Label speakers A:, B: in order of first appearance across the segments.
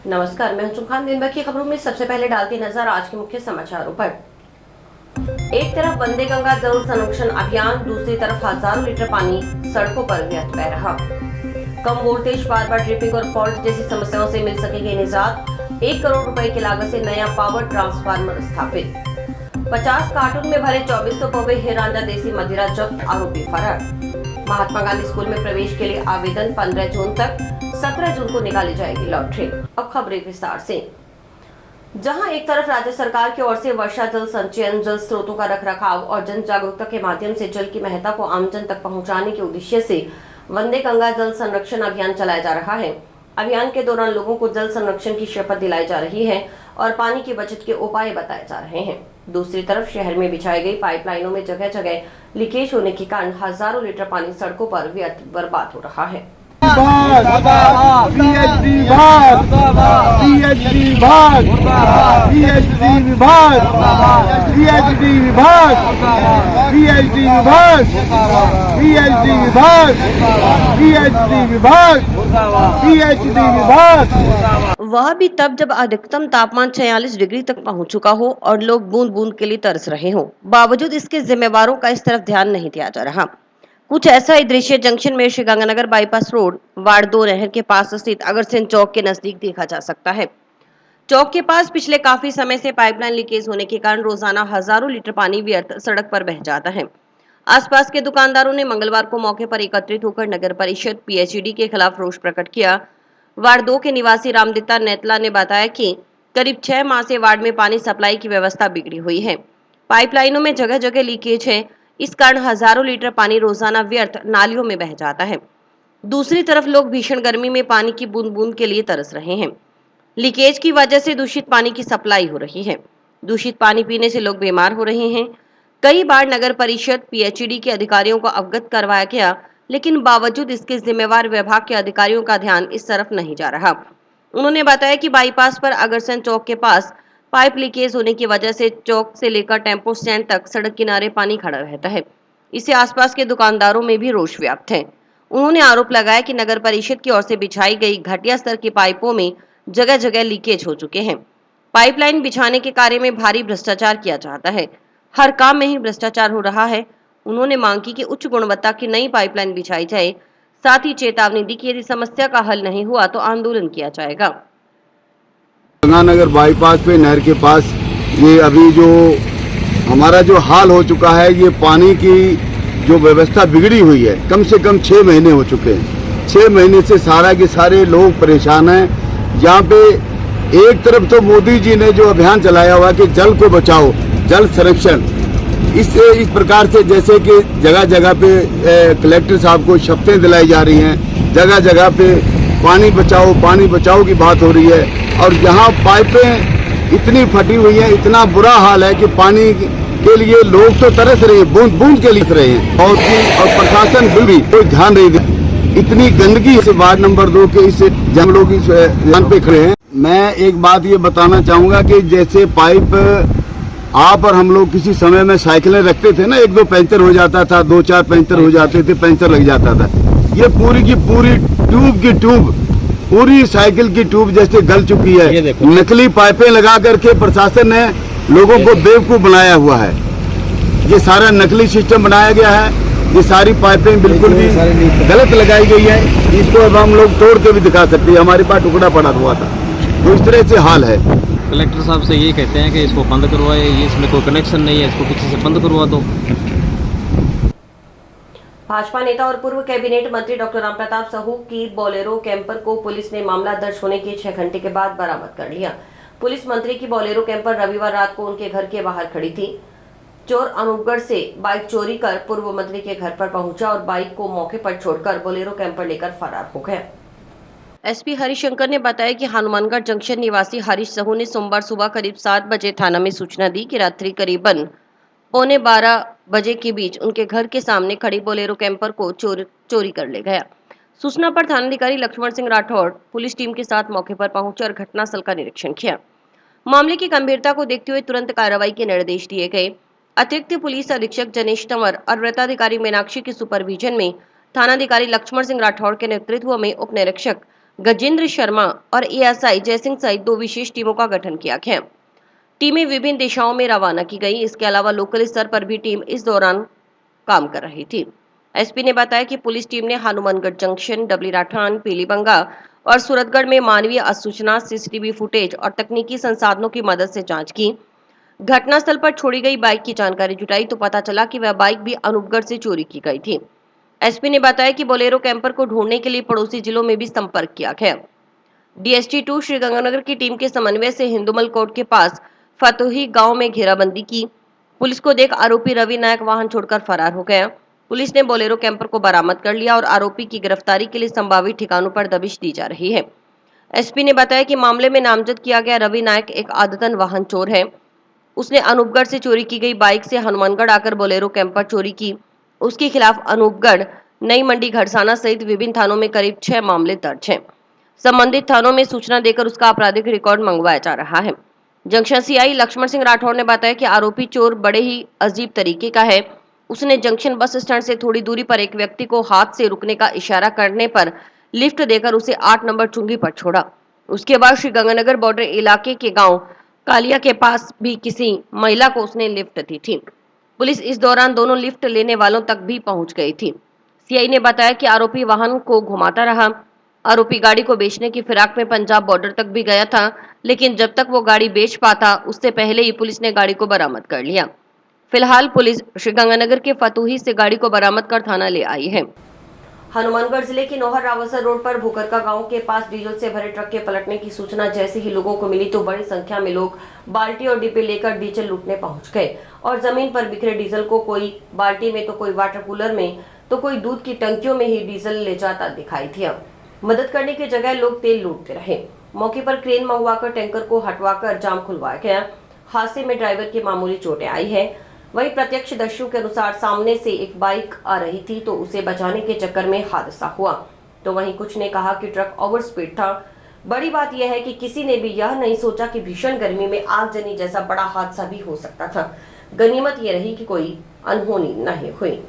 A: नमस्कार, मैं हूं खान। दिन भर की खबरों में सबसे पहले डालती नजर आज के मुख्य समाचारों पर। एक तरफ वंदे गंगा जल संरक्षण अभियान, दूसरी तरफ हजारों लीटर पानी सड़कों पर व्यर्थ बह रहा। कम वोल्टेज, बार बार ट्रिपिंग और फॉल्ट जैसी समस्याओं से मिल सकेगी निजात। 1 करोड़ रुपए की लागत से नया पावर ट्रांसफार्मर स्थापित। 50 कार्टून में भरे 2400 पौवे हिरांडा देसी मदिरा जब्त, आरोपी फरार। महात्मा गांधी स्कूल में प्रवेश के लिए आवेदन 15 जून तक, 17 जून को निकाली जाएगी लॉटरी। अब खबरें विस्तार से। जहां एक तरफ राज्य सरकार की ओर से वर्षा जल संचयन, जल स्रोतों का रखरखाव और जन जागरूकता के माध्यम से जल की महत्ता को आमजन तक पहुंचाने के उद्देश्य से वंदे गंगा जल संरक्षण अभियान चलाया जा रहा है। अभियान के दौरान लोगों को जल संरक्षण की शपथ दिलाई जा रही है और पानी की बचत के उपाय बताए जा रहे हैं। दूसरी तरफ शहर में बिछाई गई पाइपलाइनों में जगह जगह लीकेज होने के कारण हजारों लीटर पानी सड़कों पर व्यर्थ बर्बाद हो रहा है।
B: पीएचडी विभाग, पीएचडी विभाग, पीएचडी विभाग, पीएचडी विभाग, पीएचडी विभाग, पीएचडी विभाग, पीएचडी विभाग, पीएचडी विभाग।
A: वह भी तब जब अधिकतम तापमान 46 डिग्री तक पहुंच चुका हो और लोग बूंद बूंद के लिए तरस रहे हो। बावजूद इसके जिम्मेवारों का इस तरफ ध्यान नहीं दिया जा रहा। कुछ ऐसा ही दृश्य जंक्शन में Shri Ganganagar bypass road, ward 2 नहर के पास स्थित अग्रसेन चौक के नजदीक देखा जा सकता है। चौक के पास पिछले काफी समय से पाइपलाइन लीकेज होने के कारण रोजाना हजारों लीटर पानी व्यर्थ सड़क पर बह जाता है। आसपास के दुकानदारों ने मंगलवार को मौके पर एकत्रित होकर नगर परिषद पीएचईडी के खिलाफ रोष प्रकट किया। वार्ड 2 के निवासी रामदित्ता नेतला ने बताया कि करीब 6 माह से वार्ड में पानी सप्लाई की व्यवस्था बिगड़ी हुई है। पाइपलाइनों में जगह जगह लीकेज है। इस कारण हजारों लीटर पानी रोजाना व्यर्थ नालियों में बह जाता है। दूसरी तरफ लोग भीषण गर्मी में पानी की बूंद बूंद के लिए तरस रहे हैं। लीकेज की वजह से दूषित पानी की सप्लाई हो रही है। दूषित पानी पीने से लोग बीमार हो रहे हैं। कई बार नगर परिषद पीएचईडी के अधिकारियों को अवगत करवाया गया, लेकिन बावजूद इसके जिम्मेवार विभाग के अधिकारियों का ध्यान इस तरफ नहीं जा रहा। उन्होंने बताया कि बाईपास पर अग्रसेन चौक के पास पाइप लीकेज होने की वजह से चौक से लेकर टेम्पो स्टैंड तक सड़क किनारे पानी खड़ा रहता है। इससे आसपास के दुकानदारों में भी रोष व्याप्त है। उन्होंने आरोप लगाया कि नगर परिषद की ओर से बिछाई गई घटिया स्तर की पाइपों में जगह जगह लीकेज हो चुके हैं। पाइपलाइन बिछाने के कार्य में भारी भ्रष्टाचार किया जाता है। हर काम में ही भ्रष्टाचार हो रहा है। उन्होंने मांग की कि उच्च गुणवत्ता की नई पाइपलाइन बिछाई जाए। साथ ही चेतावनी दी कि यदि समस्या का हल नहीं हुआ तो आंदोलन किया जाएगा।
B: गंगानगर बाईपास पे नहर के पास ये अभी जो हमारा जो हाल हो चुका है, ये पानी की जो व्यवस्था बिगड़ी हुई है, कम से कम 6 महीने हो चुके हैं। 6 महीने से सारा के सारे लोग परेशान हैं। यहाँ पे एक तरफ तो मोदी जी ने जो अभियान चलाया हुआ कि जल को बचाओ, जल संरक्षण, इस प्रकार से जैसे कि जगह जगह पे कलेक्टर साहब को शपथें दिलाई जा रही हैं, जगह जगह पे पानी बचाओ की बात हो रही है। और यहाँ पाइपें इतनी फटी हुई हैं, इतना बुरा हाल है कि पानी के लिए लोग तो तरस रहे हैं, बूंद बूंद के लिए रहे हैं। और प्रशासन भी कोई ध्यान नहीं दे। इतनी गंदगी से वार्ड नंबर 2 के इस जन लोग इस स्थान पे खड़े हैं। मैं एक बात ये बताना चाहूँगा कि जैसे पाइप आप और हम लोग किसी समय में साइकिलें रखते थे ना, 1-2 पंचर हो जाता था, 2-4 पंचर हो जाते थे, पंचर लग जाता था। ये पूरी की पूरी ट्यूब पूरी साइकिल की ट्यूब जैसे गल चुकी है। नकली पाइपें लगा करके प्रशासन ने लोगों को बेवकूफ बनाया हुआ है। ये सारा नकली सिस्टम बनाया गया है। ये सारी पाइपें बिल्कुल भी गलत लगाई गई है। इसको अब हम लोग तोड़ के भी दिखा सकते हैं, हमारे पास टुकड़ा पड़ा हुआ था। तो इस तरह से हाल है।
C: कलेक्टर साहब से ये कहते हैं कि इसको बंद करवाए, ये इसमें कोई कनेक्शन नहीं है, इसको पीछे से बंद करवा दो।
A: भाजपा नेता और पूर्व कैबिनेट मंत्री डॉक्टर रामप्रताप साहू की बोलेरो कैंपर को पुलिस ने मामला दर्ज होने के 6 घंटे के बाद बरामद कर लिया। पुलिस मंत्री की बोलेरो कैंपर रविवार रात को उनके घर के बाहर खड़ी थी। चोर अनूपगढ़ से बाइक चोरी कर पूर्व मंत्री के घर पर पहुंचा और बाइक को मौके पर छोड़कर बोलेरो कैंपर लेकर फरार हो गया। एसपी हरिशंकर ने बताया कि हनुमानगढ़ जंक्शन निवासी हरीश साहू ने सोमवार सुबह करीब 7 बजे थाना में सूचना दी कि रात्रि करीबन 11:15 बजे के बीच उनके घर के सामने खड़ी बोलेरो कैंपर को चोरी कर ले गया। सूचना पर थानाधिकारी लक्ष्मण सिंह राठौड़ पुलिस टीम के साथ मौके पर पहुंचे और घटनास्थल का निरीक्षण किया। मामले की गंभीरता को देखते हुए तुरंत कार्रवाई के निर्देश दिए गए। अतिरिक्त पुलिस अधीक्षक जनेश तंवर और वृत्ताधिकारी मीनाक्षी के सुपरविजन में थानाधिकारी लक्ष्मण सिंह राठौड़ के नेतृत्व में उप निरीक्षक गजेंद्र शर्मा और एएसआई जयसिंह सहित 2 विशेष टीमों का गठन किया गया। टीमें विभिन्न दिशाओं में रवाना की गई। इसके अलावा लोकल स्तर पर भी टीम इस दौरान काम कर रही थी। एसपी ने बताया कि पुलिस टीम ने हनुमानगढ़ जंक्शन, डबली राठान, पीलीबंगा और सूरतगढ़ में मानवीय सूचना, सीसीटीवी फुटेज और तकनीकी संसाधनों की मदद से जांच की। घटनास्थल पर छोड़ी गई बाइक की जानकारी जुटाई तो पता चला कि वह बाइक भी अनूपगढ़ से चोरी की गई थी। एसपी ने बताया कि बोलेरो कैंपर को ढूंढने के लिए पड़ोसी जिलों में भी संपर्क किया गया। डीएसटी-2 श्रीगंगानगर की टीम के समन्वय से हिंदुमल कोट के पास फतोही गांव में घेराबंदी की। पुलिस को देख आरोपी रवि नायक वाहन छोड़कर फरार हो गया। पुलिस ने बोलेरो कैंपर को बरामद कर लिया और आरोपी की गिरफ्तारी के लिए संभावित ठिकानों पर दबिश दी जा रही है। एसपी ने बताया कि मामले में नामजद किया गया रवि नायक एक आदतन वाहन चोर है। उसने अनूपगढ़ से चोरी की गई बाइक से हनुमानगढ़ आकर बोलेरो कैंपर चोरी की। उसके खिलाफ अनूपगढ़, नई मंडी, घड़साना सहित विभिन्न थानों में करीब 6 मामले दर्ज हैं। संबंधित थानों में सूचना देकर उसका आपराधिक रिकॉर्ड मंगवाया जा रहा है। जंक्शन सीआई लक्ष्मण सिंह राठौर ने बताया कि आरोपी चोर बड़े ही अजीब तरीके का है। उसने जंक्शन बस स्टैंड से थोड़ी दूरी पर एक व्यक्ति को हाथ से रुकने का इशारा करने पर लिफ्ट देकर उसे 8 नंबर चुंगी पर छोड़ा। उसके बाद श्रीगंगानगर बॉर्डर इलाके के गांव कालिया के पास भी किसी महिला को उसने लिफ्ट दी थी। पुलिस इस दौरान दोनों लिफ्ट लेने वालों तक भी पहुंच गई थी। सीआई ने बताया कि आरोपी वाहन को घुमाता रहा। आरोपी गाड़ी को बेचने की फिराक में पंजाब बॉर्डर तक भी गया था, लेकिन जब तक वो गाड़ी बेच पाता उससे पहले ही पुलिस ने गाड़ी को बरामद कर लिया। फिलहाल पुलिस श्रीगंगानगर के फतोही से गाड़ी को बरामद कर थाना ले आई है। हनुमानगढ़ जिले के नौहर रावसर रोड पर भूकरका गांव के पास डीजल से भरे ट्रक के पलटने की सूचना जैसे ही लोगों को मिली तो बड़ी संख्या में लोग बाल्टी और डिब्बे लेकर डीजल लूटने पहुंच गए और जमीन पर बिखरे डीजल को कोई बाल्टी में तो कोई वाटर कूलर में तो कोई दूध की टंकियों में ही डीजल ले जाता दिखाई दिया। मदद करने की जगह लोग तेल लूटते रहे। मौके पर क्रेन मंगवाकर टैंकर को हटवाकर जाम खुलवाया गया। हादसे में ड्राइवर की मामूली चोटें आई है। वहीं प्रत्यक्षदर्शियों के अनुसार सामने से एक बाइक आ रही थी तो उसे बचाने के चक्कर में हादसा हुआ। तो वहीं कुछ ने कहा कि ट्रक ओवर स्पीड था। बड़ी बात यह है कि किसी ने भी यह नहीं सोचा कि भीषण गर्मी में आगजनी जैसा बड़ा हादसा भी हो सकता था। गनीमत यह रही कि कोई अनहोनी नहीं हुई।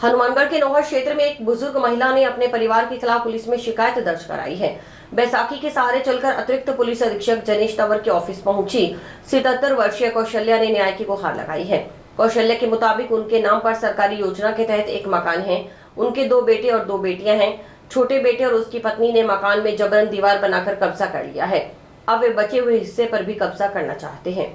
A: हनुमानगढ़ के नौहर क्षेत्र में एक बुजुर्ग महिला ने अपने परिवार के खिलाफ पुलिस में शिकायत दर्ज कराई है। बैसाखी के सहारे चलकर अतिरिक्त पुलिस अधीक्षक जनेश तंवर के ऑफिस पहुंची 77 वर्षीय कौशल्या ने न्याय की गुहार लगाई है। कौशल्या के मुताबिक उनके नाम पर सरकारी योजना के तहत एक मकान है। उनके 2 बेटे और 2 बेटियां हैं। छोटे बेटे और उसकी पत्नी ने मकान में जबरन दीवार बनाकर कब्जा कर लिया है। अब वे बचे हुए हिस्से पर भी कब्जा करना चाहते हैं।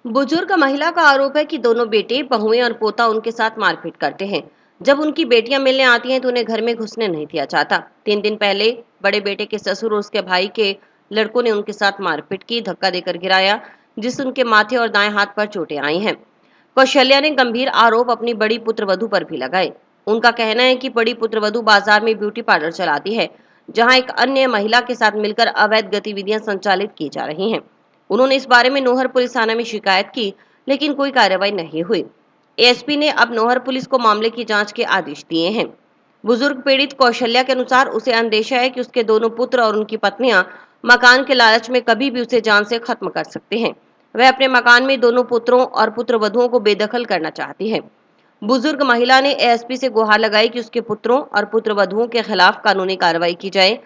A: बुजुर्ग महिला का आरोप है कि दोनों बेटे, बहुएं और पोता उनके साथ मारपीट करते हैं। जब उनकी बेटियां मिलने आती हैं तो उन्हें घर में घुसने नहीं दिया जाता। 3 दिन पहले बड़े बेटे के ससुर और उसके भाई के लड़कों ने उनके साथ मारपीट की, धक्का देकर गिराया, जिससे उनके माथे और दाएं हाथ पर चोटें आई हैं। कौशल्या ने गंभीर आरोप अपनी बड़ी पुत्रवधू पर भी लगाए। उनका कहना है कि बड़ी पुत्रवधू बाजार में ब्यूटी पार्लर चलाती है, जहां एक अन्य महिला के साथ मिलकर अवैध गतिविधियां संचालित की जा रही हैं। उन्होंने इस बारे में नौहर पुलिस थाना में शिकायत की, लेकिन कोई कार्रवाई नहीं हुई। एएसपी ने अब नौहर पुलिस को मामले की जांच के आदेश दिए हैं। बुजुर्ग पीड़ित कौशल्या के अनुसार उसे अंदेशा है कि उसके दोनों पुत्र और उनकी पत्नियां मकान के लालच में कभी भी उसे जान से खत्म कर सकते हैं। वह अपने मकान में दोनों पुत्रों और पुत्रवधुओं को बेदखल करना चाहती है। बुजुर्ग महिला ने एएसपी से गुहार लगाई कि उसके पुत्रों और पुत्रवधुओं के खिलाफ कानूनी कार्रवाई की जाए।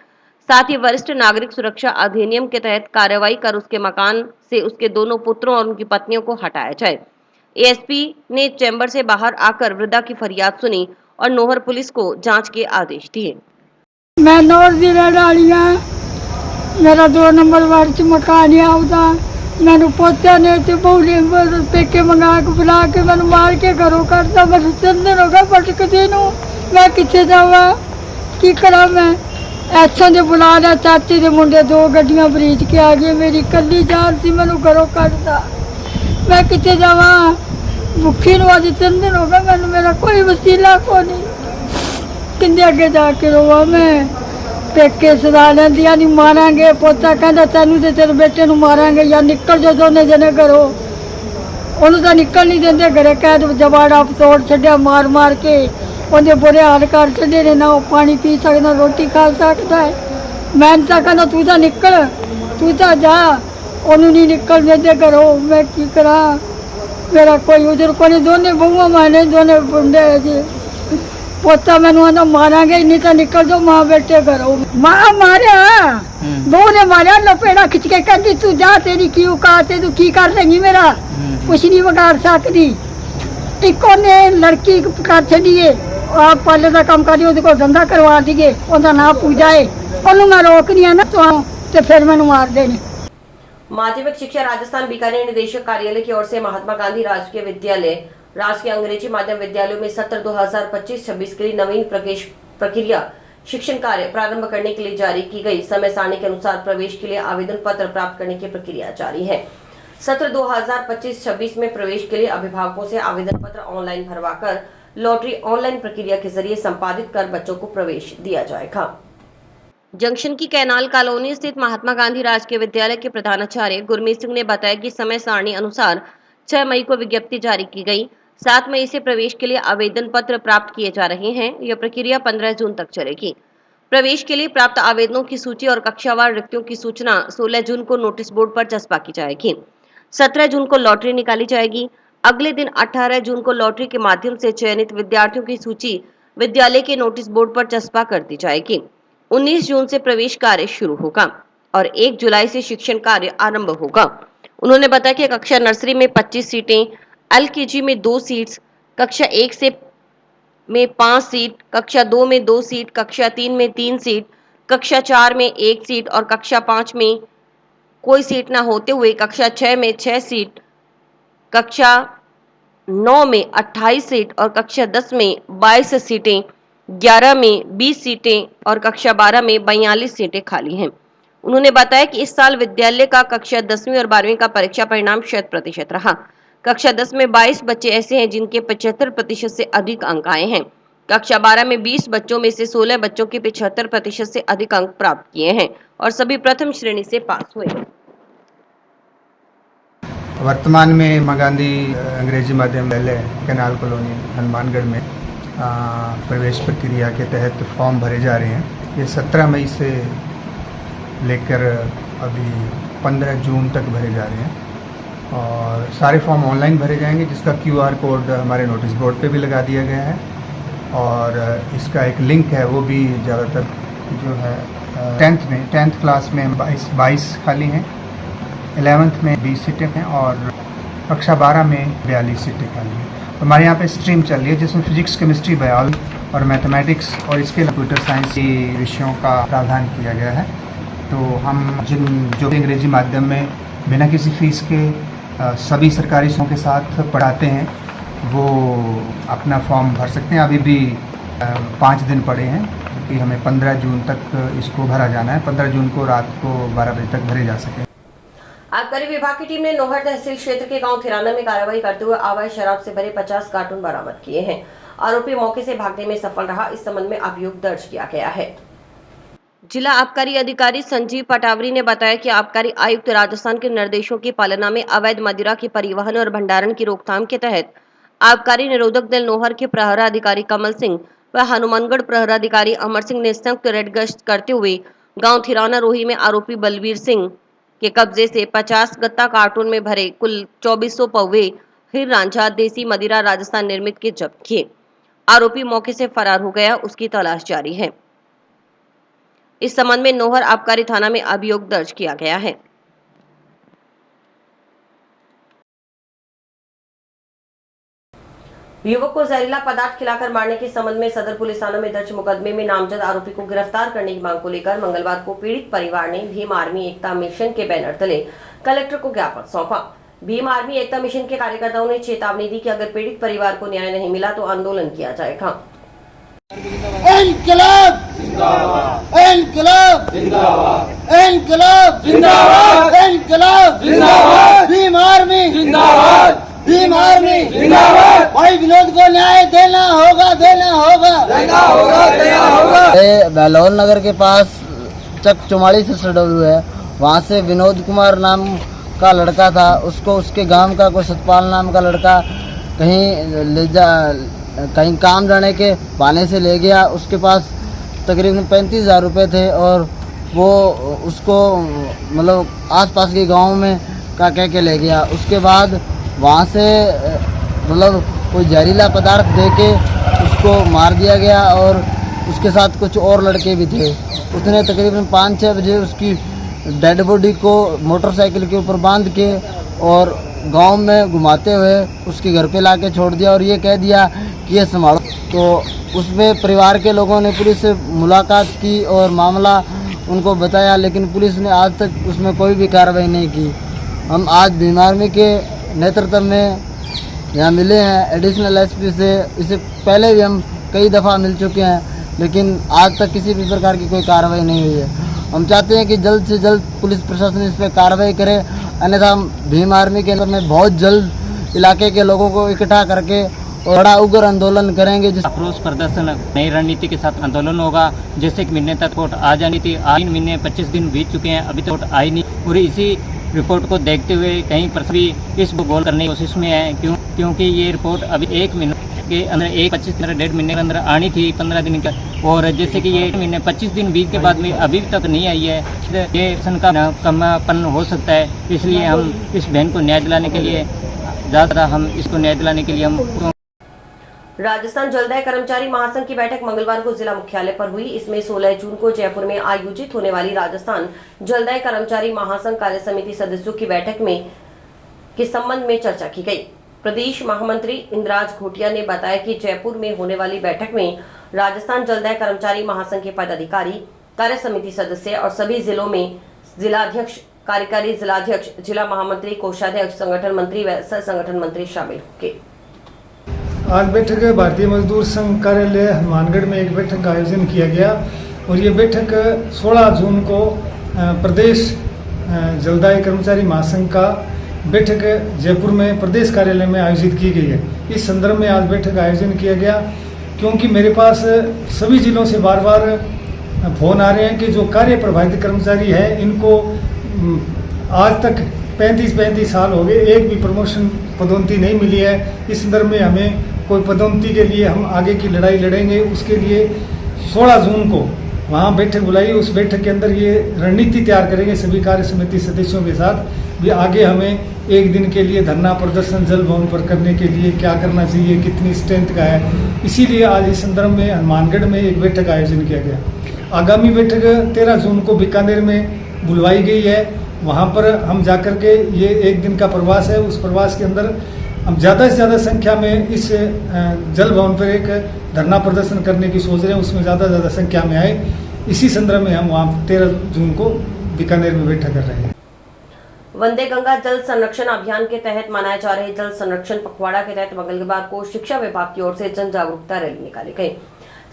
A: साथ ही वरिष्ठ नागरिक सुरक्षा अधिनियम के तहत कार्रवाई कर उसके मकान से उसके दोनों पुत्रों और उनकी पत्नियों को हटाया जाए। एएसपी ने चैम्बर से बाहर आकर वृद्धा की फरियाद सुनी और नौहर पुलिस को जांच के आदेश दिए।
D: मैं नौर दी रहने वाली हाँ। मेरा 2 नंबर वार्ड च मकान है आपदा। मैनू पोत्या ने ते बहू ने पेके मंगा के बुला के मैनू मार के घरों करता। मैनू 3 दिन हो गए भटकदी नू। मैं किथे जावा की करा मैं। ऐसा दे बुला लिया चाची दे मुंडे 2 गड्डियां बरीज के आ गए। मेरी कली जान सी मैनू घरों करता। मैं किथे जावा भुखी नू अज 3 दिन हो गए। मैनू मेरा कोई वसीला को नहीं। किंदे अगे जाके रोवा मैं। पेके सदा लेंदिया नहीं मारांगे। पोता कहता तेनू ते तेरे बेटे नू मारांगे या निकल जो दोने जने घरों। ओनू तो निकल नहीं देंदे घरे कैद जबाड़ा तोड़ छड्या मार मार के। ओंदे बुरे हाल कर छड्डे ने। ना पानी पी सकदा रोटी खा सकदा है। मैं तो कहना तू तो निकल तू तो जा। ओनू नहीं निकल देंदे घरों। मैं की करा मेरा कोई उधर को नहीं। दोने बहुआ माने दोने बुंडे जी। पोता मैनू आंदा मारांगे नहीं तो निकल जाओ मां बेटे घरों। मां मारिया बहू ने मारिया लपेड़ा खिंच के कहती तू जा तेरी की औकात है तू की कर लेंगी मेरा कुछ नहीं बिगाड़ सकती। इको ने लड़की कर छड़िए आप पाले का काम करिए उसको धंधा करवा दिए ओदा ना पूजा है ओनू मैं रोकनी है ना तो फिर मैनू मार देनी।
A: माध्यमिक शिक्षा राजस्थान बीकानेर निदेशक कार्यालय की ओर से महात्मा गांधी राजकीय विद्यालय राजकीय अंग्रेजी माध्यम विद्यालयों में सत्र 2025-26 के लिए नवीन प्रक्रिया शिक्षण कार्य प्रारंभ करने के लिए जारी की गई समय सारणी के अनुसार प्रवेश के लिए आवेदन पत्र प्राप्त करने की प्रक्रिया जारी है। सत्र 2025-26 में प्रवेश के लिए अभिभावकों से आवेदन पत्र ऑनलाइन भरवाकर लॉटरी ऑनलाइन प्रक्रिया के जरिए संपादित कर बच्चों को प्रवेश दिया जाएगा। जंक्शन की कैनाल कॉलोनी स्थित महात्मा गांधी राजकीय विद्यालय के प्रधानाचार्य गुरमीत सिंह ने बताया कि समय सारणी अनुसार 6 मई को विज्ञप्ति जारी की गई। 7 मई से प्रवेश के लिए आवेदन पत्र प्राप्त किए जा रहे हैं। यह प्रक्रिया 15 जून तक चलेगी। प्रवेश के लिए प्राप्त आवेदनों की सूची और कक्षावार रिक्तियों की सूचना 16 जून को नोटिस बोर्ड पर चस्पा की जाएगी। 17 जून को लॉटरी निकाली जाएगी। अगले दिन 18 जून को लॉटरी के माध्यम से चयनित विद्यार्थियों की सूची विद्यालय के नोटिस बोर्ड पर चस्पा कर दी जाएगी। 19 जून से प्रवेश कार्य शुरू होगा और 1 जुलाई से शिक्षण कार्य आरंभ होगा। उन्होंने बताया कि कक्षा नर्सरी में 25 सीटें, एलकेजी में 2 सीट्स, कक्षा 1 से में 5 सीट, कक्षा 2 में 2 सीट, कक्षा 3 में 3 सीट, कक्षा 4 में 1 सीट और कक्षा 5 में कोई सीट न होते हुए कक्षा 6 में 6 सीट, कक्षा 9 में 28 सीट और कक्षा 10 में 22 सीटें, 11 में 20 सीटें और कक्षा 12 में 42 सीटें खाली हैं। उन्होंने बताया कि इस साल विद्यालय का कक्षा 10वीं और 12वीं का परीक्षा परिणाम 100% रहा। कक्षा 10 में 22 बच्चे ऐसे हैं जिनके 75% से अधिक अंक आए हैं। कक्षा 12 में 20 बच्चों में से 16 बच्चों के 75% से अधिक अंक प्राप्त किए हैं और सभी प्रथम श्रेणी से पास हुए।
E: वर्तमान में महात्मा गांधी अंग्रेजी माध्यम विद्यालय कैनाल कॉलोनी हनुमानगढ़ में प्रवेश प्रक्रिया के तहत फॉर्म भरे जा रहे हैं। ये 17 मई से लेकर अभी 15 जून तक भरे जा रहे हैं और सारे फॉर्म ऑनलाइन भरे जाएंगे जिसका QR कोड हमारे नोटिस बोर्ड पे भी लगा दिया गया है और इसका एक लिंक है वो भी ज़्यादातर जो है 10th क्लास में 22 खाली हैं, 11th में 20 सीटें हैं और कक्षा 12 में 42 सीटें खाली हैं। हमारे यहाँ पे स्ट्रीम चल रही है जिसमें फिजिक्स, केमिस्ट्री, बायोलॉजी और मैथमेटिक्स और इसके कंप्यूटर साइंस के विषयों का प्रावधान किया गया है। तो हम जो भी अंग्रेजी माध्यम में बिना किसी फीस के सभी सरकारी स्कूलों के साथ पढ़ाते हैं वो अपना फॉर्म भर सकते हैं। अभी भी 5 दिन पड़े हैं कि हमें 15 जून तक इसको भरा जाना है। 15 जून को रात को 12 बजे तक भरे जा सके।
A: आबकारी विभाग की टीम ने नोहर तहसील क्षेत्र के गांव थिराना में कार्रवाई करते हुए अवैध शराब से भरे 50 कार्टून बरामद किए हैं। आरोपी मौके से भागने में सफल रहा। इस संबंध में अभियोग दर्ज किया गया है। जिला आबकारी अधिकारी संजीव पटावरी ने बताया कि आबकारी आयुक्त राजस्थान के निर्देशों की पालना में अवैध मदिरा के परिवहन और भंडारण की रोकथाम के तहत आबकारी निरोधक दल नोहर के प्रहरा अधिकारी कमल सिंह व हनुमानगढ़ प्रहरा अधिकारी अमर सिंह ने संयुक्त रेड गश्त करते हुए गांव थिराना रोही में आरोपी बलवीर सिंह के कब्जे से 50 गत्ता कार्टून में भरे कुल 2400 पौवे हिर रांझा देसी मदिरा राजस्थान निर्मित के जब्त किए। आरोपी मौके से फरार हो गया, उसकी तलाश जारी है। इस संबंध में नोहर आबकारी थाना में अभियोग दर्ज किया गया है। युवक को जहरीला पदार्थ खिलाकर मारने के संबंध में सदर पुलिस थाना में दर्ज मुकदमे में नामजद आरोपी को गिरफ्तार करने की मांग को लेकर मंगलवार को पीड़ित परिवार ने भीम आर्मी एकता मिशन के बैनर तले कलेक्टर को ज्ञापन सौंपा। भीम आर्मी एकता मिशन के कार्यकर्ताओं ने चेतावनी दी कि अगर पीड़ित परिवार को न्याय नहीं मिला तो आंदोलन किया जाएगा।
F: इनकलाब जिंदाबाद, इनकलाब जिंदाबाद, इनकलाब जिंदाबाद, इनकलाब जिंदाबाद, भीम आर्मी जिंदाबाद, भीम आर्मी जिंदाबाद। भाई विनोद को न्याय देना होगा, देना होगा, देना होगा, देना होगा।
G: बहलोल नगर के पास चक चुमाड़ी से सडोलू है, वहाँ से विनोद कुमार नाम का लड़का था, उसको उसके गांव का कोई सतपाल नाम का लड़का कहीं काम जाने के बहाने से ले गया। उसके पास तकरीबन 35,000 रुपये थे और वो उसको मतलब आसपास के गांव में का कह के ले गया। उसके बाद वहाँ से मतलब कोई जहरीला पदार्थ दे के उसको मार दिया गया और उसके साथ कुछ और लड़के भी थे। उसने तकरीबन 5-6 बजे उसकी डेड बॉडी को मोटरसाइकिल के ऊपर बांध के और गांव में घुमाते हुए उसके घर पे लाके छोड़ दिया और ये कह दिया कि ये संभालो। तो उसमें परिवार के लोगों ने पुलिस से मुलाकात की और मामला उनको बताया, लेकिन पुलिस ने आज तक उसमें कोई भी कार्रवाई नहीं की। हम आज भीम आर्मी के नेतृत्व में यहाँ मिले हैं एडिशनल एसपी से। इससे पहले भी हम कई दफ़ा मिल चुके हैं, लेकिन आज तक किसी भी प्रकार की कोई कार्रवाई नहीं हुई है। हम चाहते हैं कि जल्द से जल्द पुलिस प्रशासन इस पर कार्रवाई करे, अन्यथा हम भीम आर्मी के अंदर में बहुत जल्द इलाके के लोगों को इकट्ठा करके और बड़ा उग्र आंदोलन करेंगे। जिस
H: आक्रोश प्रदर्शन नई रणनीति के साथ आंदोलन होगा। जैसे कि महीने तक रिपोर्ट आ जानी थी, 3 महीने 25 दिन बीत चुके हैं, अभी तक रिपोर्ट आई नहीं। और इसी रिपोर्ट को देखते हुए कहीं पर भी इसको गोल करने की कोशिश में है, क्योंकि ये रिपोर्ट अभी 1 महीने के अंदर 1-25 महीने के अंदर आनी थी, 15 दिन का। और जैसे कि ये 1 महीने 25 दिन बीत के बाद में अभी तक नहीं आई है, ये का कमापन हो सकता है। इसलिए हम इस बहन को न्याय दिलाने के लिए ज़्यादा हम
A: राजस्थान जलदाय कर्मचारी महासंघ की बैठक मंगलवार को जिला मुख्यालय पर हुई। इसमें 16 जून को जयपुर में आयोजित होने वाली राजस्थान जलदाय कर्मचारी महासंघ कार्य समिति सदस्यों की बैठक में के संबंध में चर्चा की गई। प्रदेश महामंत्री इंद्राज घोटिया ने बताया कि जयपुर में होने वाली बैठक में राजस्थान जलदाय कर्मचारी महासंघ के पदाधिकारी, कार्य समिति सदस्य और सभी जिलों में जिलाध्यक्ष, कार्यकारी जिलाध्यक्ष, जिला महामंत्री, कोषाध्यक्ष, संगठन मंत्री व सह संगठन मंत्री शामिल होंगे।
E: आज बैठक भारतीय मजदूर संघ कार्यालय हनुमानगढ़ में एक बैठक का आयोजन किया गया और ये बैठक 16 जून को प्रदेश जलदाय कर्मचारी महासंघ का बैठक जयपुर में प्रदेश कार्यालय में आयोजित की गई है। इस संदर्भ में आज बैठक का आयोजन किया गया क्योंकि मेरे पास सभी जिलों से बार बार फोन आ रहे हैं कि जो कार्य प्रभावित कर्मचारी हैं इनको आज तक 35 साल हो गए, एक भी प्रमोशन पदोन्नति नहीं मिली है। इस संदर्भ में हमें कोई पदोन्नति के लिए हम आगे की लड़ाई लड़ेंगे। उसके लिए 16 जून को वहाँ बैठक बुलाई। उस बैठक के अंदर ये रणनीति तैयार करेंगे सभी कार्य समिति सदस्यों के साथ भी। आगे हमें एक दिन के लिए धरना प्रदर्शन जल भवन पर करने के लिए क्या करना चाहिए, कितनी स्ट्रेंथ का है, इसीलिए आज इस संदर्भ में हनुमानगढ़ में एक बैठक का आयोजन किया गया। आगामी बैठक 13 जून को बीकानेर में बुलवाई गई है। वहाँ पर हम जाकर के ये एक दिन का प्रवास है, उस प्रवास के अंदर हम ज़्यादा से ज़्यादा संख्या में इस जल भवन पर एक धरना प्रदर्शन करने की सोच रहे हैं, उसमें ज़्यादा संख्या में आए। इसी संदर्भ में हम वहाँ 13 जून को बीकानेर में बैठक कर रहे हैं।
A: वंदे गंगा जल संरक्षण अभियान के तहत मनाए जा रहे जल संरक्षण पखवाड़ा के तहत मंगलवार को शिक्षा विभाग की ओर से जन जागरूकता रैली निकाली गई।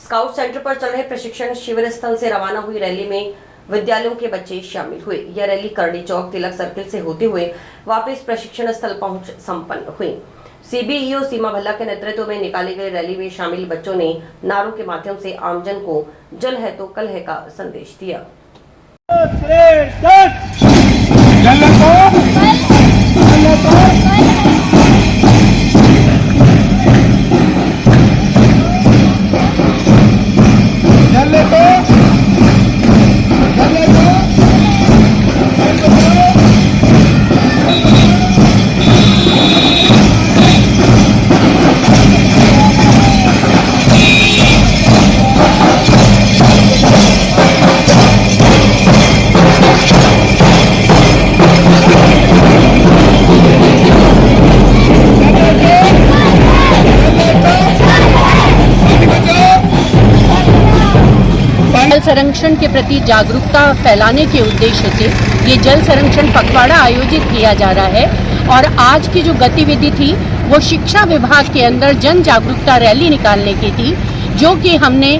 A: स्काउट सेंटर पर चल रहे प्रशिक्षण शिविर स्थल से रवाना हुई रैली में विद्यालयों के बच्चे शामिल हुए। यह रैली करणी चौक तिलक सर्किल से होते हुए वापस प्रशिक्षण स्थल पहुंच संपन्न हुई। सीबीईओ सीमा भल्ला के नेतृत्व में निकाली गई रैली में शामिल बच्चों ने नारों के माध्यम से आमजन को जल है तो कल है का संदेश दिया।
I: संरक्षण के प्रति जागरूकता फैलाने के उद्देश्य से ये जल संरक्षण पखवाड़ा आयोजित किया जा रहा है। और आज की जो गतिविधि थी वो शिक्षा विभाग के अंदर जन जागरूकता रैली निकालने की थी, जो कि हमने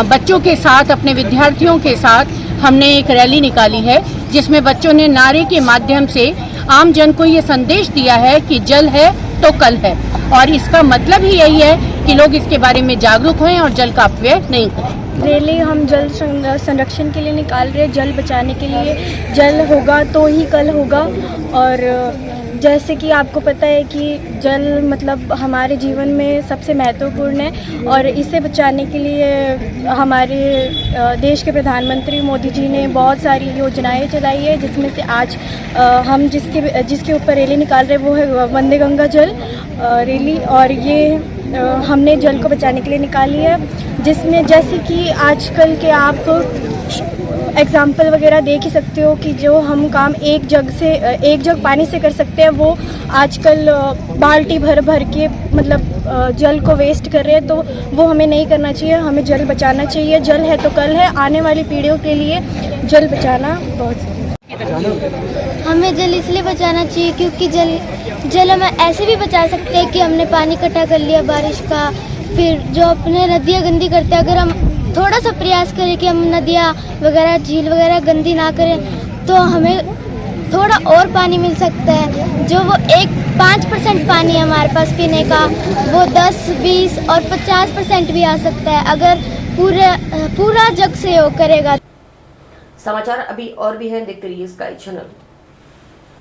I: बच्चों के साथ, अपने विद्यार्थियों के साथ हमने एक रैली निकाली है, जिसमें बच्चों ने नारे के माध्यम से आम जन को ये संदेश दिया है कि जल है तो कल है। और इसका मतलब ही यही है कि लोग इसके बारे में जागरूक हों और जल का अपव्यय नहीं करें।
J: रैली हम जल संरक्षण के लिए निकाल रहे हैं, जल बचाने के लिए। जल होगा तो ही कल होगा। और जैसे कि आपको पता है कि जल मतलब हमारे जीवन में सबसे महत्वपूर्ण है, और इसे बचाने के लिए हमारे देश के प्रधानमंत्री मोदी जी ने बहुत सारी योजनाएं चलाई है, जिसमें से आज हम जिसके ऊपर रैली निकाल रहे हैं वो है वंदे गंगा जल रैली। और ये हमने जल को बचाने के लिए निकाली है, जिसमें जैसे कि आजकल के आप एग्जाम्पल वगैरह देख ही सकते हो कि जो हम काम एक जग पानी से कर सकते हैं, वो आजकल बाल्टी भर भर के मतलब जल को वेस्ट कर रहे हैं। तो वो हमें नहीं करना चाहिए, हमें जल बचाना चाहिए। जल है तो कल है। आने वाली पीढ़ियों के लिए जल बचाना बहुत
K: हमें जल इसलिए बचाना चाहिए क्योंकि जल हम ऐसे भी बचा सकते हैं कि हमने पानी इकट्ठा कर लिया बारिश का। फिर जो अपने नदियाँ गंदी करते हैं, अगर हम थोड़ा सा प्रयास करें कि हम नदियाँ वगैरह, झील वगैरह गंदी ना करें, तो हमें थोड़ा और पानी मिल सकता है। जो वो 5% पानी है हमारे पास पीने का, वो 10, 20 और 50% भी आ सकता है अगर पूरा जग सहयोग करेगा।
A: समाचार अभी और भी हैं, देखते रहिए स्काई चैनल।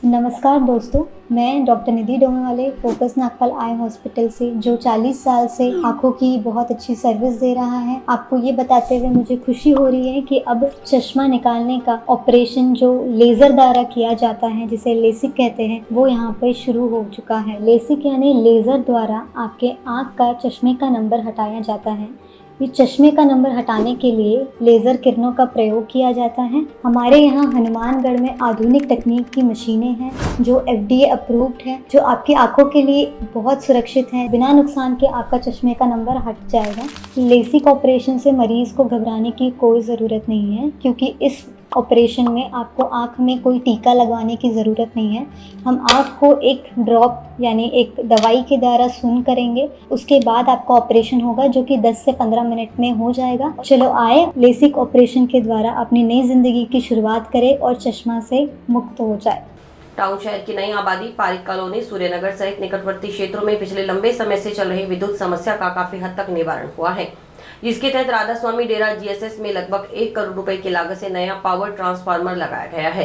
L: नमस्कार दोस्तों, मैं डॉक्टर निधि डोमेवाले फोकस नागपाल आई हॉस्पिटल से, जो 40 साल से आँखों की बहुत अच्छी सर्विस दे रहा है। आपको ये बताते हुए मुझे खुशी हो रही है कि अब चश्मा निकालने का ऑपरेशन जो लेज़र द्वारा किया जाता है, जिसे लेसिक कहते हैं, वो यहाँ पे शुरू हो चुका है। लेसिक यानी लेज़र द्वारा आपके आँख का चश्मे का नंबर हटाया जाता है। ये चश्मे का नंबर हटाने के लिए लेज़र किरणों का प्रयोग किया जाता है। हमारे यहाँ हनुमानगढ़ में आधुनिक तकनीक की मशीनें हैं जो FDA अप्रूव्ड है, जो आपकी आंखों के लिए बहुत सुरक्षित है। बिना नुकसान के आपका चश्मे का नंबर हट जाएगा। लेसिक ऑपरेशन से मरीज़ को घबराने की कोई ज़रूरत नहीं है, क्योंकि इस ऑपरेशन में आपको आँख में कोई टीका लगवाने की ज़रूरत नहीं है। हम आँख को एक ड्रॉप यानी एक दवाई के द्वारा सून करेंगे, उसके बाद आपका ऑपरेशन होगा, जो कि 10 से 15 मिनट में हो जाएगा। चलो आए, लेसिक ऑपरेशन के द्वारा अपनी नई ज़िंदगी की शुरुआत करें और चश्मा से मुक्त हो जाए।
A: टाउन शहर की नई आबादी पारिक कॉलोनी, सूर्यनगर सहित निकटवर्ती क्षेत्रों में पिछले लंबे समय से चल रही विद्युत समस्या का काफी हद तक निवारण हुआ है, जिसके तहत राधा स्वामी डेरा GSS में लगभग 1 करोड़ रुपए की लागत से नया पावर ट्रांसफार्मर लगाया गया है।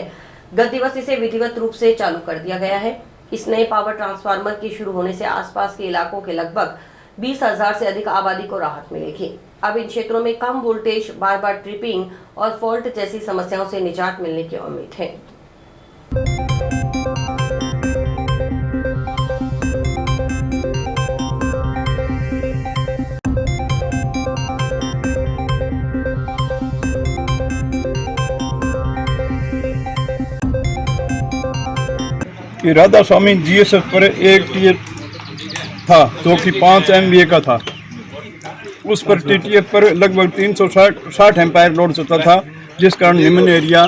A: गत दिवस इसे विधिवत रूप से चालू कर दिया गया है। इस नए पावर ट्रांसफार्मर के शुरू होने से आसपास के इलाकों के लगभग 20,000 से अधिक आबादी को राहत मिलेगी। अब इन क्षेत्रों में कम वोल्टेज, बार बार ट्रिपिंग और फॉल्ट जैसी समस्याओं से निजात मिलने की उम्मीद है।
M: कि राधा स्वामी GSS पर एक टीएफ था जो कि 5 MVA का था। उस पर TTF पर लगभग 360 एम्पायर लोड चलता था, जिस कारण निम्न एरिया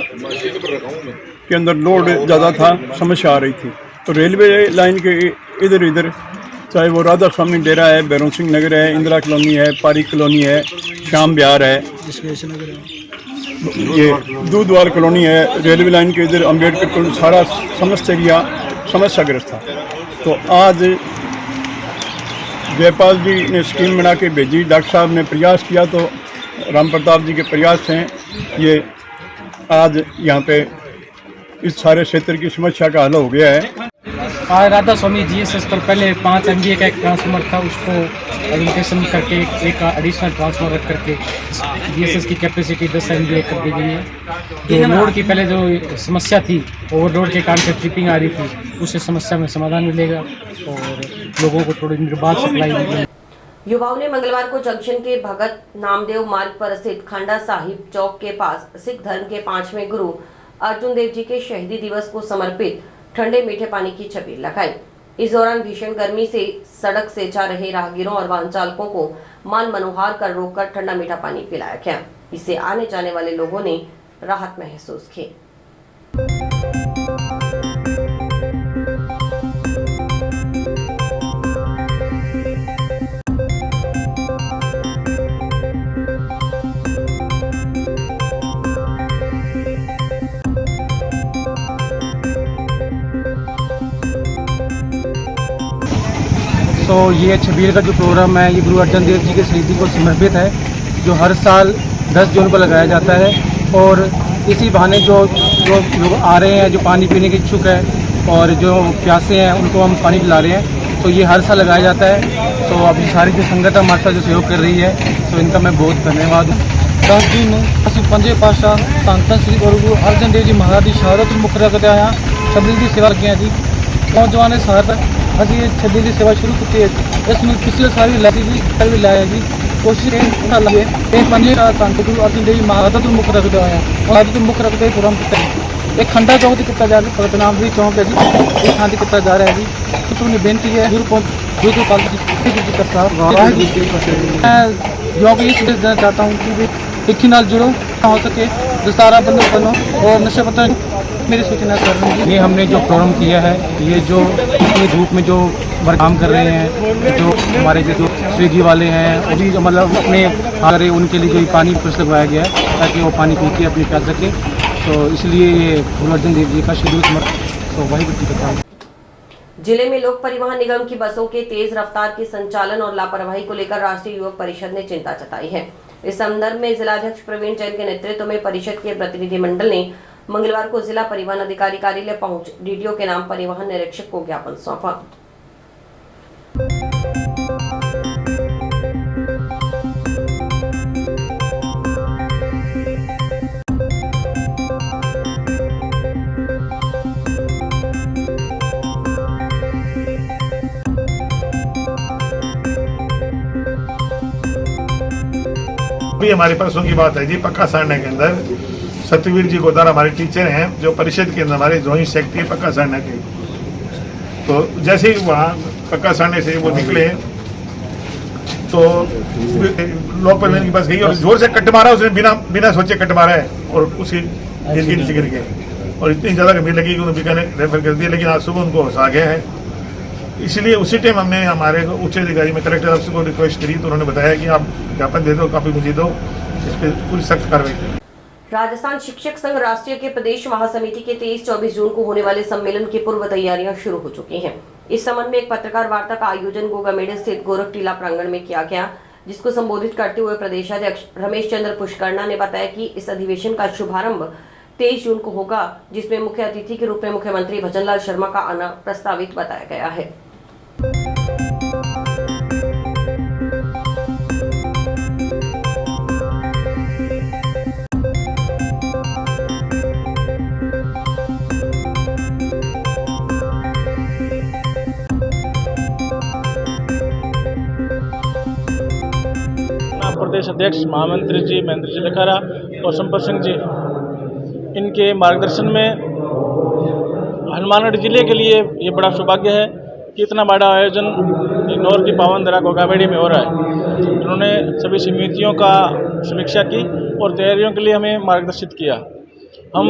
M: के अंदर लोड ज़्यादा था, समस्या आ रही थी। तो रेलवे लाइन के इधर उधर, चाहे वो राधा स्वामी डेरा है, भैरव सिंह नगर है, इंदिरा कॉलोनी है, पारिक कॉलोनी है, श्याम विहार है, ये दूधवाल कॉलोनी है, रेलवे लाइन के इधर अम्बेडकर कॉलोनी, सारा समस्त एरिया समस्याग्रस्त था। तो आज जयपाल जी ने स्कीम बना के भेजी, डॉक्टर साहब ने प्रयास किया, तो राम प्रताप जी के प्रयास हैं ये आज यहाँ पे इस सारे क्षेत्र की समस्या का हल हो गया है।
N: आज राधा स्वामी GSS पर पहले 5 MVA का एक ट्रांसफार्मर था, उसको एडमिटेशन करके एक एडिशनल ट्रांसफार्मर रख करके GSS की कैपेसिटी 10 MVA कर दी गई है। जो लोड की पहले जो समस्या थी, ओवरलोड के कारण से ट्रिपिंग आ रही थी, उससे समस्या में समाधान मिलेगा और लोगों को थोड़ी देर बाद सप्लाई मिलेगी।
A: युवाओं ने मंगलवार को जंक्शन के भगत नामदेव मार्ग पर स्थित खंडा साहिब चौक के पास सिख धर्म के 5वें गुरु अर्जुन देव जी के शहीदी दिवस को समर्पित ठंडे मीठे पानी की छबील लगाई। इस दौरान भीषण गर्मी से सड़क से जा रहे राहगीरों और वाहन चालकों को मान मनोहार कर रोककर ठंडा मीठा पानी पिलाया गया। इससे आने जाने वाले लोगों ने राहत महसूस की।
N: तो ये छबील का जो प्रोग्राम है ये गुरु अर्जन देव जी के शहीदी को समर्पित है, जो हर साल 10 जून को लगाया जाता है। और इसी बहाने जो लोग आ रहे हैं, जो पानी पीने के इच्छुक है और जो प्यासे हैं, उनको हम पानी पिला रहे हैं। तो ये हर साल लगाया जाता है। तो अभी सारी जो संगत हमारे साथ जो सहयोग कर रही है, तो इनका मैं बहुत धन्यवाद हूँ। 10 जून ਅਸੀਂ ਪੰਜੇ ਪਾਤਸ਼ਾਹ ਧੰਨ ਸ੍ਰੀ ਗੁਰੂ ਅਰਜਨ ਦੇਵ ਜੀ ਮਹਾਰਾਜ ਦੀ ਸ਼ਹਾਦਤ ਨੂੰ ਮੁੱਖ ਰੱਖਦੇ ਆਇਆ ਛਬੀਲ ਦੀ ਸੇਵਾ ਲੱਗੇ ਹਾਂ ਜੀ। ਨੌਜਵਾਨ ਦੇ ਸਾਥ ਅਸੀਂ ਛਬੀਲ ਦੀ ਸੇਵਾ ਸ਼ੁਰੂ ਕੀਤੀ ਹੈ। ਇਸ ਨੂੰ ਪਿਛਲੇ ਸਾਲ ਵੀ ਲਾਈ ਜੀ, ਕੱਲ ਵੀ ਲਾਇਆ ਜੀ। ਕੋਸ਼ਿਸ਼ ਇਹ ਲੱਗੇ ਤੇ ਪੰਜੇ ਧੰਨ ਗੁਰੂ ਅਰਜਨ ਦੇਵ ਜੀ ਮਹਾਰਾਜ ਨੂੰ ਮੁੱਖ ਰੱਖਦੇ ਆਇਆ ਔਰ ਅੱਜ ਤੋਂ ਮੁੱਖ ਰੱਖਦੇ ਪ੍ਰੋਗਰਾਮ ਕੀਤਾ ਇਹ ਖੰਡਾ ਚੌਕ ਤੇ ਕੀਤਾ ਜਾ ਰਿਹਾ, ਭਗਤ ਨਾਮ ਦੀ ਚੌਕ ਹੈ ਜੀ, ਇਹ ਥਾਂ ਤੇ ਕੀਤਾ ਜਾ ਰਿਹਾ ਜੀ। ਤੁਹਾਨੂੰ ਬੇਨਤੀ ਹੈ गुरु पाल जी का साथ मैं योग ये संदेश देना चाहता हूँ कि एक ही नाल जुड़ो, हो सके दस्तारा बंद बनो और नशे पता मेरी सूचना कर रही है। ये हमने जो प्रोग्राम किया है, ये जो इतनी धूप में जो काम कर रहे हैं, जो हमारे जो स्विगी वाले हैं वो भी मतलब अपने आ रहे उनके लिए जो पानी प्रेस लगवाया गया है ताकि वो पानी पी के अपनी प्यास सके। तो इसलिए ये गुरु अर्जन देव जी का शेड्यूल तो वही कुछ बताऊँ।
A: जिले में लोक परिवहन निगम की बसों के तेज रफ्तार के संचालन और लापरवाही को लेकर राष्ट्रीय युवक परिषद ने चिंता जताई है। इस संदर्भ में जिलाध्यक्ष प्रवीण जैन के नेतृत्व में परिषद के प्रतिनिधिमंडल ने मंगलवार को जिला परिवहन अधिकारी कार्यालय पहुंच डीडीओ के नाम परिवहन निरीक्षक को ज्ञापन सौंपा।
O: अभी हमारे परसों की बात है जी, पक्का सारना के अंदर सत्यवीर जी गोदार हमारे टीचर हैं जो परिषद के अंदर हमारे जॉइंट सेक्रेटरी पक्का सारना के। तो जैसे ही वहाँ पक्का सारने से वो निकले तो लोक परिवहन की बस गई और जोर से कट मारा उसने, बिना सोचे कट मारा है और उसकी गिर नीचे गिर गए और इतनी ज्यादा गंभीर लगी कि उन्होंने बीकानेर रेफर कर दिया। लेकिन आज सुबह उनको होश आ गया है, इसलिए उसी टाइम हमने हमारे उच्च अधिकारी में कलेक्टर ऑफिस को रिक्वेस्ट करी तो उन्होंने बताया कि आप ज्ञापन दे दो, कापी मुझे दो, इस पर पूरी सख्त कार्रवाई।
A: राजस्थान शिक्षक संघ राष्ट्रीय के प्रदेश महासमिति के 23-24 जून को होने वाले सम्मेलन की पूर्व तैयारियां शुरू हो चुकी हैं। इस संबंध में एक पत्रकार वार्ता का आयोजन गोगामेड़ स्थित गोरख टीला प्रांगण में किया गया, जिसको संबोधित करते हुए प्रदेशाध्यक्ष रमेश चंद्र पुष्करना ने बताया कि इस अधिवेशन का शुभारंभ 23 जून को होगा, जिसमें मुख्य अतिथि के रूप में मुख्यमंत्री भजनलाल शर्मा का आना प्रस्तावित बताया गया है।
P: प्रदेश अध्यक्ष महामंत्री जी महेंद्र जी लखारा और संपत सिंह जी, इनके मार्गदर्शन में हनुमानगढ़ जिले के लिए ये बड़ा सौभाग्य है कि इतना बड़ा आयोजन इंदौर की पावन धरा गोगामेड़ी में हो रहा है। उन्होंने सभी समितियों का समीक्षा की और तैयारियों के लिए हमें मार्गदर्शित किया। हम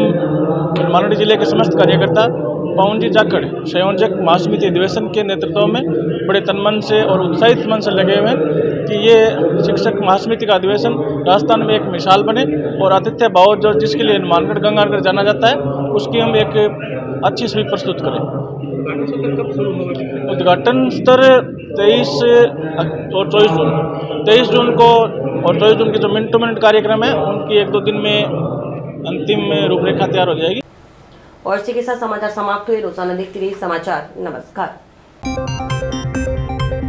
P: हनुमानगढ़ जिले के समस्त कार्यकर्ता पवन जी जाखड़ संयोजक महासमिति अधिवेशन के नेतृत्व में बड़े तनमन से और उत्साहित मन से लगे हुए हैं कि ये शिक्षक महासमिति का अधिवेशन राजस्थान में एक मिसाल बने और आतिथ्य भाव जो जिसके लिए हनुमानगढ़ गंगानगर जाना जाता है उसकी हम एक अच्छी स्वीप प्रस्तुत करें। उद्घाटन स्तर 23 और 24 जून को और 24 जून के जो मिनट टू मिनट कार्यक्रम है उनकी 1-2 दिन में अंतिम रूपरेखा तैयार हो जाएगी।
A: और इसी के साथ समाचार समाप्त हुए। रोजाना देखते रहिए समाचार। नमस्कार।